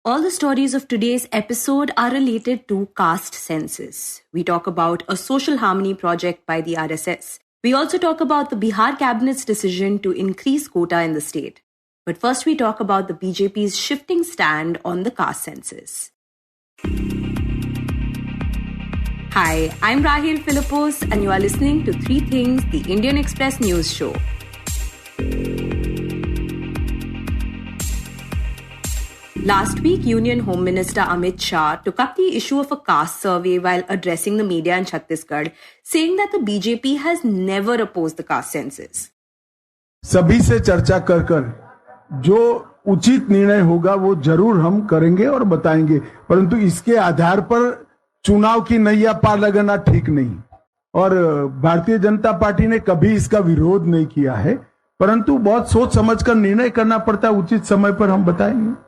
All the stories of today's episode are related to caste census. We talk about a social harmony project by the RSS. We also talk about the Bihar cabinet's decision to increase quota in the state. But first we talk about the BJP's shifting stand on the caste census. Hi, I'm Rahel Philipose and you are listening to Three Things, the Indian Express news show. Last week, Union Home Minister Amit Shah took up the issue of a caste survey while addressing the media in Chhattisgarh, saying that the BJP has never opposed the caste census. सभी से चर्चा कर जो उचित निर्णय होगा वो जरूर हम करेंगे और बताएंगे, परंतु इसके आधार पर चुनाव की नैया पार लगाना ठीक नहीं। और भारतीय जनता पार्टी ने कभी इसका विरोध नहीं किया है, परंतु बहुत सोच समझकर निर्णय करना पड़ता है। उचित समय पर हम बताएंगे।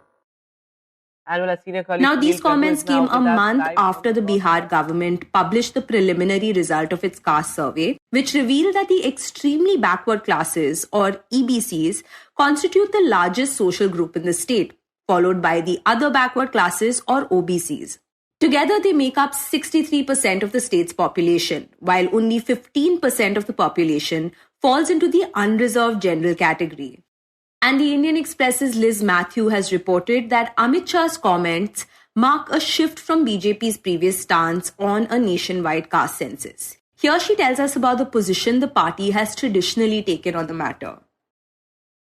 Now, these comments came a month after the Bihar government published the preliminary result of its caste survey, which revealed that the extremely backward classes, or EBCs, constitute the largest social group in the state, followed by the other backward classes, or OBCs. Together, they make up 63% of the state's population, while only 15% of the population falls into the unreserved general category. And the Indian Express's Liz Mathew has reported that Amit Shah's comments mark a shift from BJP's previous stance on a nationwide caste census. Here she tells us about the position the party has traditionally taken on the matter.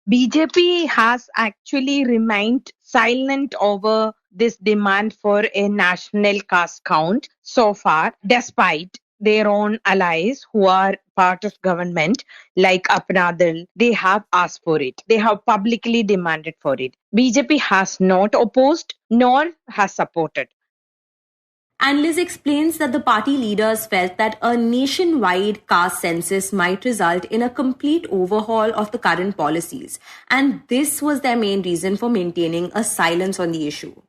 BJP has actually remained silent over this demand for a national caste count so far, despite their own allies who are part of government like Apna Dal, they have asked for it. They have publicly demanded for it. BJP has not opposed nor has supported. And Liz explains that the party leaders felt that a nationwide caste census might result in a complete overhaul of the current policies. And this was their main reason for maintaining a silence on the issue.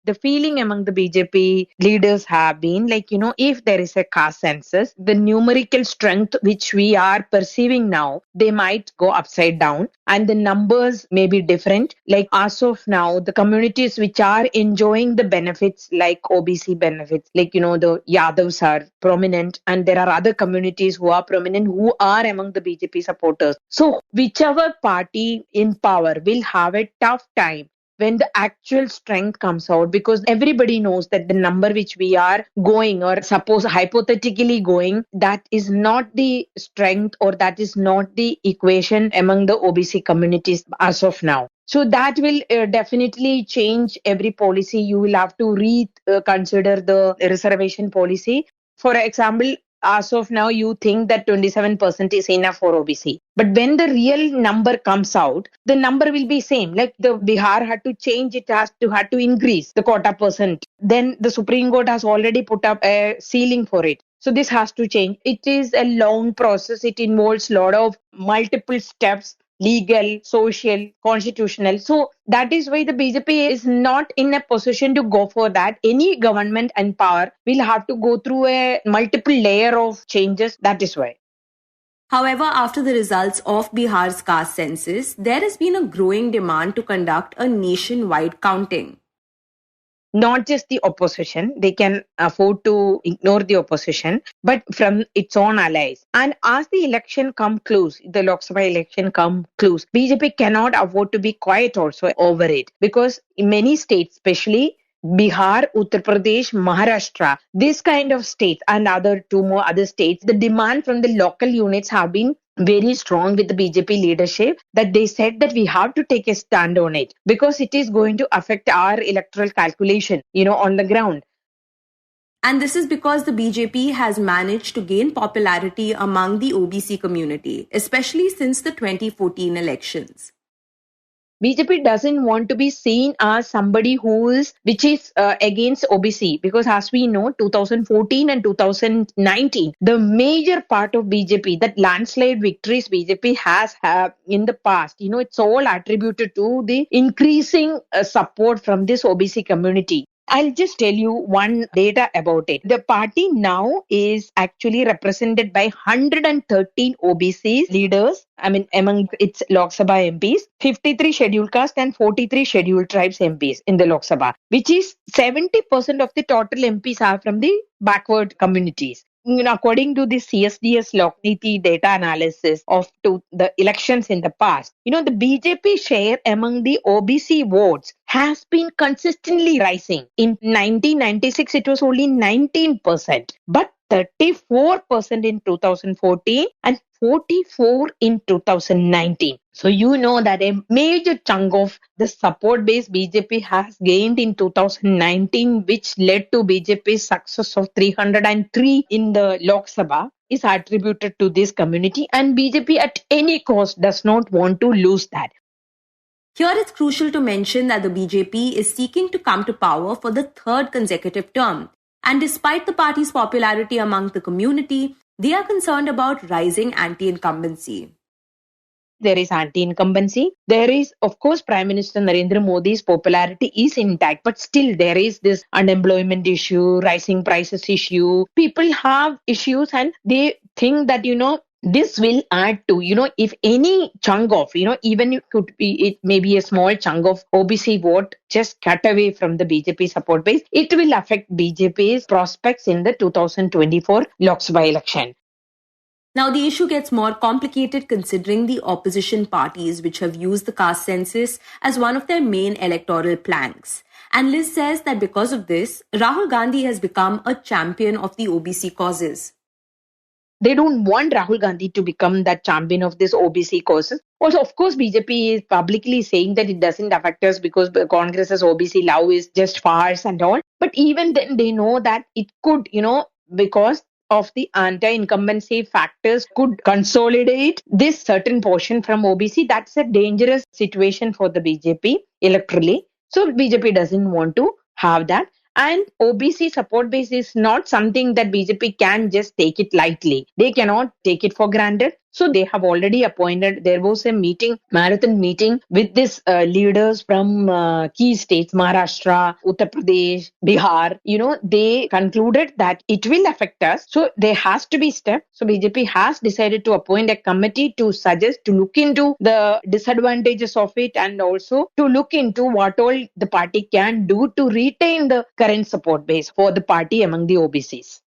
The feeling among the BJP leaders have been if there is a caste census, the numerical strength which we are perceiving now, they might go upside down and the numbers may be different. Like as of now, the communities which are enjoying the benefits like OBC benefits, the Yadavs are prominent and there are other communities who are prominent who are among the BJP supporters. So whichever party in power will have a tough time when the actual strength comes out, because everybody knows that the number which we are going, or suppose hypothetically going, that is not the strength or that is not the equation among the OBC communities as of now. So that will definitely change every policy. You will have to reconsider the reservation policy. For example, as of now, you think that 27% is enough for OBC. But when the real number comes out, the number will be same. Like the Bihar had to change, it had to increase the quota percent. Then the Supreme Court has already put up a ceiling for it. So this has to change. It is a long process. It involves a lot of multiple steps, legal, social, constitutional. So that is why the BJP is not in a position to go for that. Any government and power will have to go through a multiple layer of changes. That is why. However, after the results of Bihar's caste census, there has been a growing demand to conduct a nationwide counting. Not just the opposition, they can afford to ignore the opposition, but from its own allies. And as the election come close, the Lok Sabha election come close, BJP cannot afford to be quiet also over it, because in many states, especially Bihar, Uttar Pradesh, Maharashtra, this kind of states and two more other states, the demand from the local units have been very strong with the BJP leadership, that they said that we have to take a stand on it because it is going to affect our electoral calculation, on the ground. And this is because the BJP has managed to gain popularity among the OBC community, especially since the 2014 elections. BJP doesn't want to be seen as somebody which is against OBC, because as we know, 2014 and 2019, the major part of BJP, that landslide victories BJP has had in the past, it's all attributed to the increasing support from this OBC community. I'll just tell you one data about it. The party now is actually represented by 113 OBC leaders. Among its Lok Sabha MPs, 53 scheduled caste and 43 scheduled tribes MPs in the Lok Sabha, which is 70% of the total MPs are from the backward communities. According to the CSDS Lokniti data analysis of the elections in the past, the BJP share among the OBC votes has been consistently rising. In 1996, it was only 19%, but 34% in 2014 and 44% in 2019. So you know that a major chunk of the support base BJP has gained in 2019, which led to BJP's success of 303 in the Lok Sabha, is attributed to this community, and BJP at any cost does not want to lose that. Here it's crucial to mention that the BJP is seeking to come to power for the third consecutive term. And despite the party's popularity among the community, they are concerned about rising anti-incumbency. There is anti-incumbency. There is, of course, Prime Minister Narendra Modi's popularity is intact, but still there is this unemployment issue, rising prices issue. People have issues and they think that, this will add to, if any chunk of, even it may be a small chunk of OBC vote just cut away from the BJP support base, it will affect BJP's prospects in the 2024 Lok Sabha election. Now, the issue gets more complicated considering the opposition parties which have used the caste census as one of their main electoral planks. And Liz says that because of this, Rahul Gandhi has become a champion of the OBC causes. They don't want Rahul Gandhi to become that champion of this OBC causes. Also, of course, BJP is publicly saying that it doesn't affect us because Congress's OBC law is just farce and all. But even then, they know that it could, because of the anti-incumbency factors, could consolidate this certain portion from OBC. That's a dangerous situation for the BJP electorally. So BJP doesn't want to have that. And OBC support base is not something that BJP can just take it lightly. They cannot take it for granted. So they have already appointed, there was a marathon meeting with these leaders from key states, Maharashtra, Uttar Pradesh, Bihar. They concluded that it will affect us. So there has to be steps. So BJP has decided to appoint a committee to look into the disadvantages of it and also to look into what all the party can do to retain the current support base for the party among the OBCs.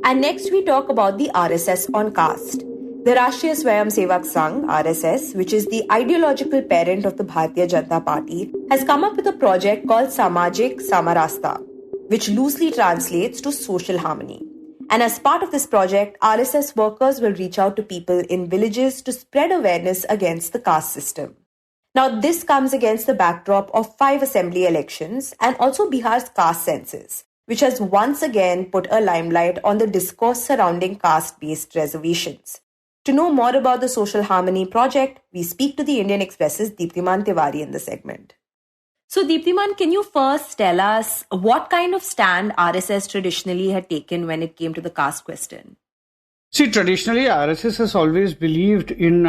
And next we talk about the RSS on caste. The Rashtriya Swayam Sevak Sangh, RSS, which is the ideological parent of the Bharatiya Janata Party, has come up with a project called Samajik Samarasta, which loosely translates to social harmony. And as part of this project, RSS workers will reach out to people in villages to spread awareness against the caste system. Now, this comes against the backdrop of 5 assembly elections and also Bihar's caste census, which has once again put a limelight on the discourse surrounding caste-based reservations. To know more about the Social Harmony project, we speak to the Indian Express's Deeptiman Tiwary in the segment. So Deeptiman, can you first tell us what kind of stand RSS traditionally had taken when it came to the caste question? See, traditionally RSS has always believed in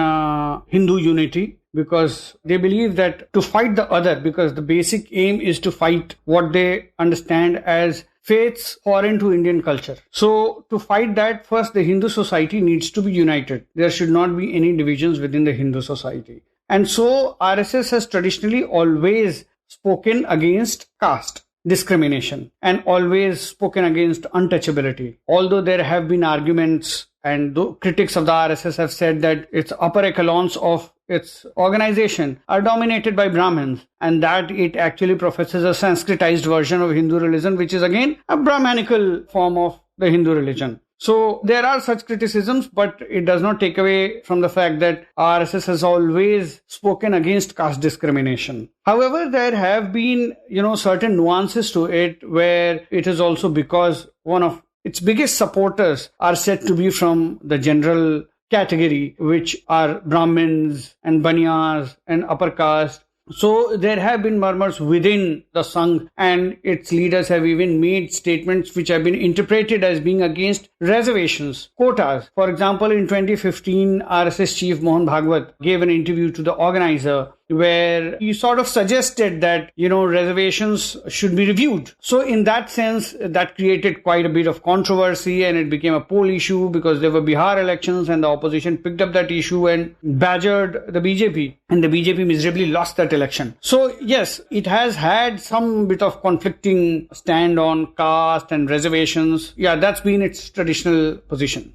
Hindu unity, because they believe that to fight the other, because the basic aim is to fight what they understand as faiths foreign to Indian culture. So to fight that, first the Hindu society needs to be united. There should not be any divisions within the Hindu society. And so RSS has traditionally always spoken against caste discrimination and always spoken against untouchability. Although there have been arguments and critics of the RSS have said that its upper echelons of its organization are dominated by Brahmins and that it actually professes a Sanskritized version of Hindu religion, which is again a Brahmanical form of the Hindu religion. So there are such criticisms, but it does not take away from the fact that RSS has always spoken against caste discrimination. However, there have been, certain nuances to it where it is also because one of its biggest supporters are said to be from the general category, which are Brahmins and Baniyas and upper caste. So there have been murmurs within the Sangh, and its leaders have even made statements which have been interpreted as being against reservations, quotas. For example, in 2015, RSS chief Mohan Bhagwat gave an interview to the organizer where he sort of suggested that, reservations should be reviewed. So in that sense, that created quite a bit of controversy, and it became a poll issue because there were Bihar elections and the opposition picked up that issue and badgered the BJP, and the BJP miserably lost that election. So yes, it has had some bit of conflicting stand on caste and reservations. Yeah, that's been its traditional position.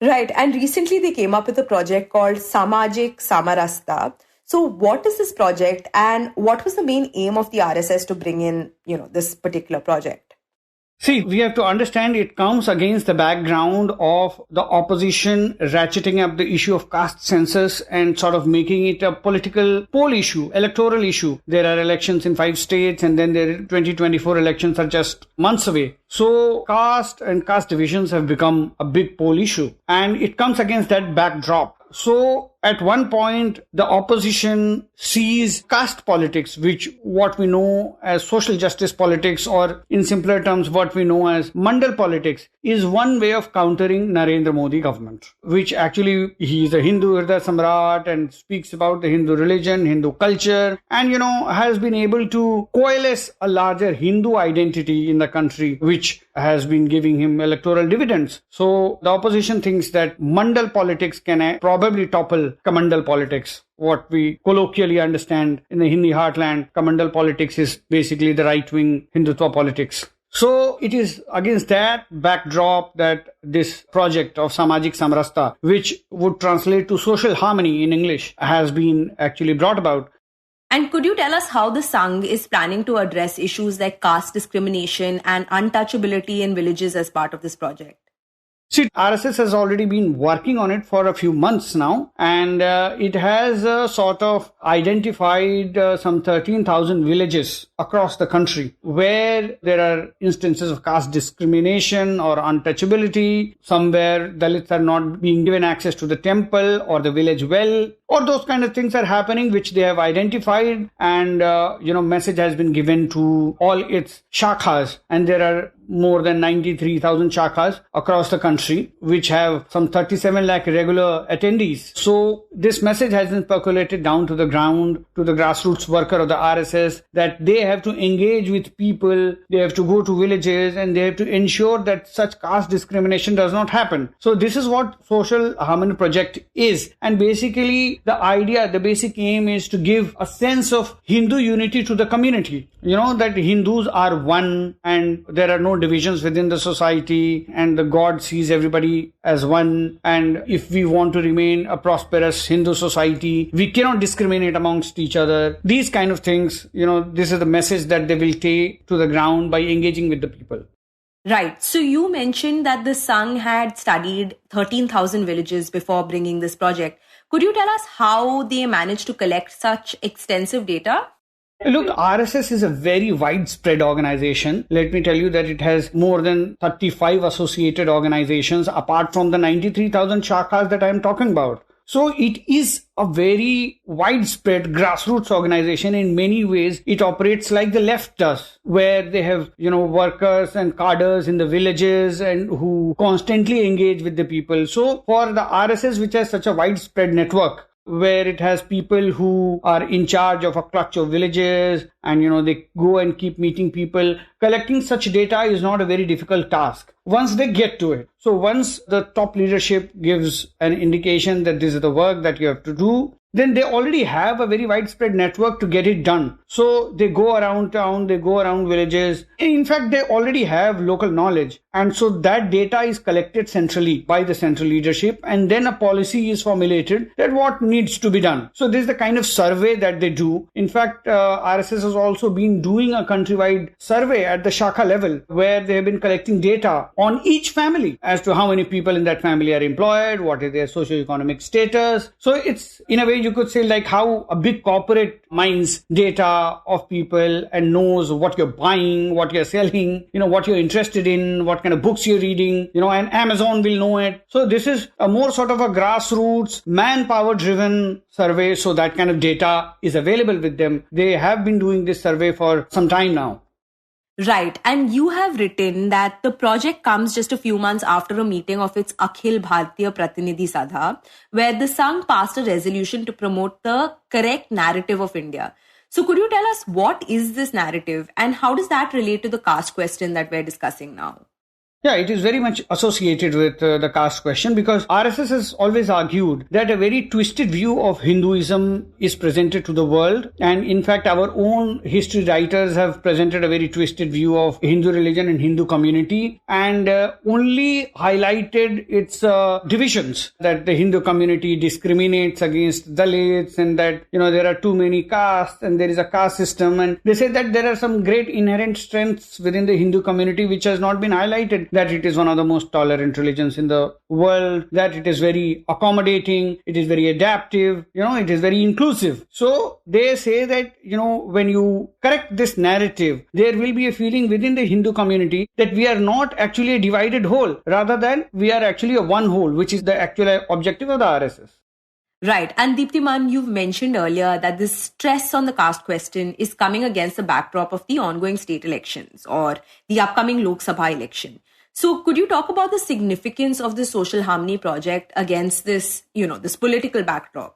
Right. And recently they came up with a project called Samajik Samarasta. So what is this project and what was the main aim of the RSS to bring in, this particular project? See, we have to understand it comes against the background of the opposition ratcheting up the issue of caste census and sort of making it a political poll issue, electoral issue. There are elections in 5 states and then the 2024 elections are just months away. So caste and caste divisions have become a big poll issue, and it comes against that backdrop. So at one point, the opposition sees caste politics, which what we know as social justice politics, or in simpler terms, what we know as mandal politics, is one way of countering Narendra Modi government, which actually he is a Hindu Hriday Samrat and speaks about the Hindu religion, Hindu culture, and, has been able to coalesce a larger Hindu identity in the country, which has been giving him electoral dividends. So the opposition thinks that mandal politics can probably topple Kamandal politics. What we colloquially understand in the Hindi heartland, Kamandal politics is basically the right-wing Hindutva politics. So it is against that backdrop that this project of Samajik Samarasta, which would translate to social harmony in English, has been actually brought about. And could you tell us how the Sangh is planning to address issues like caste discrimination and untouchability in villages as part of this project? See, RSS has already been working on it for a few months now, and it has sort of identified some 13,000 villages across the country where there are instances of caste discrimination or untouchability, somewhere Dalits are not being given access to the temple or the village well, or those kind of things are happening which they have identified, and message has been given to all its shakhas, and there are more than 93,000 shakhas across the country, which have some 37 lakh regular attendees. So this message has been percolated down to the ground, to the grassroots worker of the RSS, that they have to engage with people, they have to go to villages, and they have to ensure that such caste discrimination does not happen. So this is what Social Harmony Project is. And basically the idea, the basic aim is to give a sense of Hindu unity to the community. That Hindus are one and there are no divisions within the society, and the God sees everybody as one, and if we want to remain a prosperous Hindu society, we cannot discriminate amongst each other. These kind of things, this is the message that they will take to the ground by engaging with the people. Right. So you mentioned that the Sangh had studied 13,000 villages before bringing this project. Could you tell us how they managed to collect such extensive data? Look, RSS is a very widespread organization. Let me tell you that it has more than 35 associated organizations apart from the 93,000 shakhas that I am talking about. So it is a very widespread grassroots organization. In many ways, it operates like the left does, where they have, workers and cadres in the villages and who constantly engage with the people. So for the RSS, which has such a widespread network, where it has people who are in charge of a clutch of villages and, they go and keep meeting people. Collecting such data is not a very difficult task once they get to it. So once the top leadership gives an indication that this is the work that you have to do, then they already have a very widespread network to get it done. So they go around town, they go around villages. In fact, they already have local knowledge. And so that data is collected centrally by the central leadership, and then a policy is formulated that what needs to be done. So this is the kind of survey that they do. In fact, RSS has also been doing a countrywide survey at the Shakha level, where they have been collecting data on each family as to how many people in that family are employed, what is their socio-economic status. So it's, in a way, you could say like how a big corporate mines data of people and knows what you're buying, what you're selling, what you're interested in, what kind of books you're reading, and Amazon will know it. So this is a more sort of a grassroots, manpower driven survey. So that kind of data is available with them. They have been doing this survey for some time now. Right. And you have written that the project comes just a few months after a meeting of its Akhil Bharatiya Pratinidhi Sabha, where the Sangh passed a resolution to promote the correct narrative of India. So could you tell us what is this narrative and how does that relate to the caste question that we're discussing now? Yeah, it is very much associated with the caste question because RSS has always argued that a very twisted view of Hinduism is presented to the world. And in fact, our own history writers have presented a very twisted view of Hindu religion and Hindu community and only highlighted its divisions, that the Hindu community discriminates against Dalits and that, there are too many castes and there is a caste system. And they say that there are some great inherent strengths within the Hindu community which has not been highlighted. That it is one of the most tolerant religions in the world, that it is very accommodating, it is very adaptive, it is very inclusive. So they say that, when you correct this narrative, there will be a feeling within the Hindu community that we are not actually a divided whole, rather than we are actually a one whole, which is the actual objective of the RSS. Right. And Deeptiman, you've mentioned earlier that this stress on the caste question is coming against the backdrop of the ongoing state elections or the upcoming Lok Sabha election. So could you talk about the significance of the Social Harmony Project against this, this political backdrop?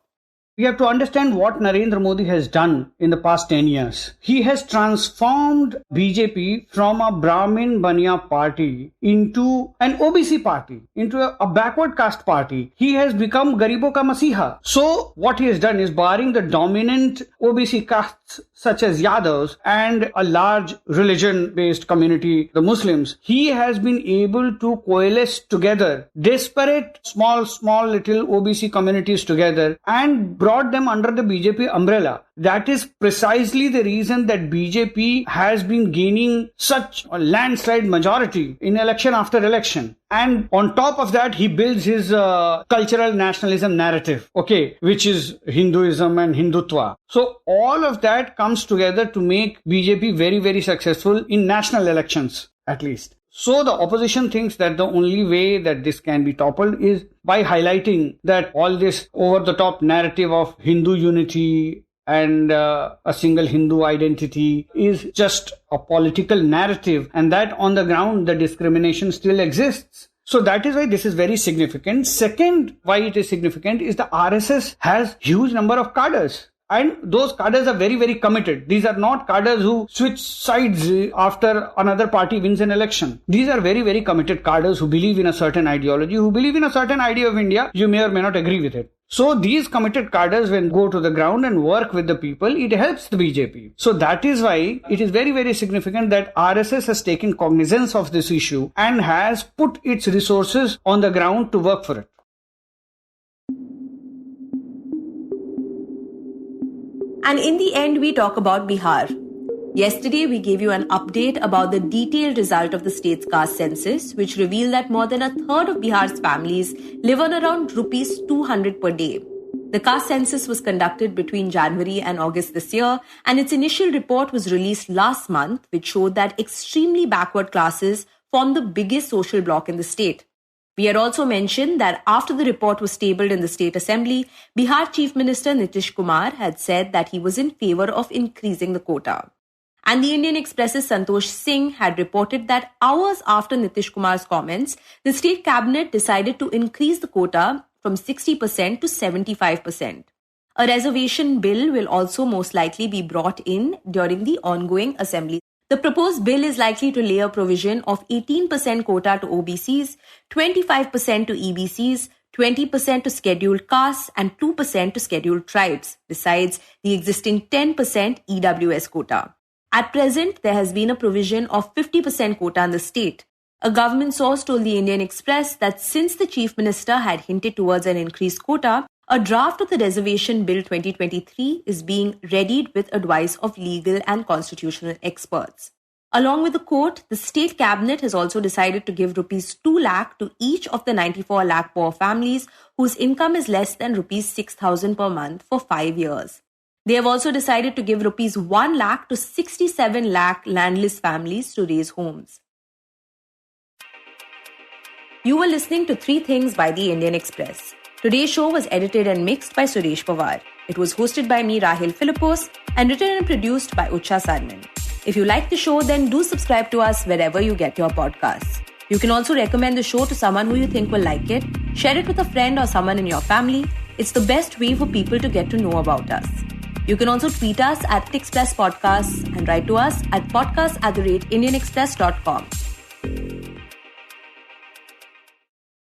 We have to understand what Narendra Modi has done in the past 10 years. He has transformed BJP from a Brahmin Baniya party into an OBC party, into a backward caste party. He has become Garibo ka Masiha. So what he has done is, barring the dominant OBC castes such as Yadavs and a large religion-based community, the Muslims, he has been able to coalesce together disparate small little OBC communities together and brought them under the BJP umbrella. That is precisely the reason that BJP has been gaining such a landslide majority in election after election. And on top of that, he builds his cultural nationalism narrative, which is Hinduism and Hindutva. So all of that comes together to make BJP very, very successful in national elections, at least. So the opposition thinks that the only way that this can be toppled is by highlighting that all this over-the-top narrative of Hindu unity and a single Hindu identity is just a political narrative, and that on the ground the discrimination still exists. So that is why this is very significant. Second, why it is significant is the RSS has huge number of cadres. And those cadres are very, very committed. These are not cadres who switch sides after another party wins an election. These are very, very committed cadres who believe in a certain ideology, who believe in a certain idea of India. You may or may not agree with it. So these committed cadres, when go to the ground and work with the people, it helps the BJP. So that is why it is very, very significant that RSS has taken cognizance of this issue and has put its resources on the ground to work for it. And in the end, we talk about Bihar. Yesterday, we gave you an update about the detailed result of the state's caste census, which revealed that more than a third of Bihar's families live on around rupees 200 per day. The caste census was conducted between January and August this year, and its initial report was released last month, which showed that extremely backward classes form the biggest social bloc in the state. We had also mentioned that after the report was tabled in the State Assembly, Bihar Chief Minister Nitish Kumar had said that he was in favor of increasing the quota. And the Indian Express's Santosh Singh had reported that hours after Nitish Kumar's comments, the state cabinet decided to increase the quota from 60% to 75%. A reservation bill will also most likely be brought in during the ongoing assembly. The proposed bill is likely to lay a provision of 18% quota to OBCs, 25% to EBCs, 20% to scheduled castes, and 2% to scheduled tribes, besides the existing 10% EWS quota. At present, there has been a provision of 50% quota in the state. A government source told the Indian Express that since the Chief Minister had hinted towards an increased quota, a draft of the Reservation Bill 2023 is being readied with advice of legal and constitutional experts. Along with the court, the state cabinet has also decided to give rupees 2 lakh to each of the 94 lakh poor families whose income is less than rupees 6,000 per month for 5 years. They have also decided to give rupees 1 lakh to 67 lakh landless families to raise homes. You were listening to 3 Things by the Indian Express. Today's show was edited and mixed by Suresh Pawar. It was hosted by me, Rahel Philipose, and written and produced by Utsa Sarmin. If you like the show, then do subscribe to us wherever you get your podcasts. You can also recommend the show to someone who you think will like it. Share it with a friend or someone in your family. It's the best way for people to get to know about us. You can also tweet us at Express Podcasts and write to us at podcast@indianexpress.com.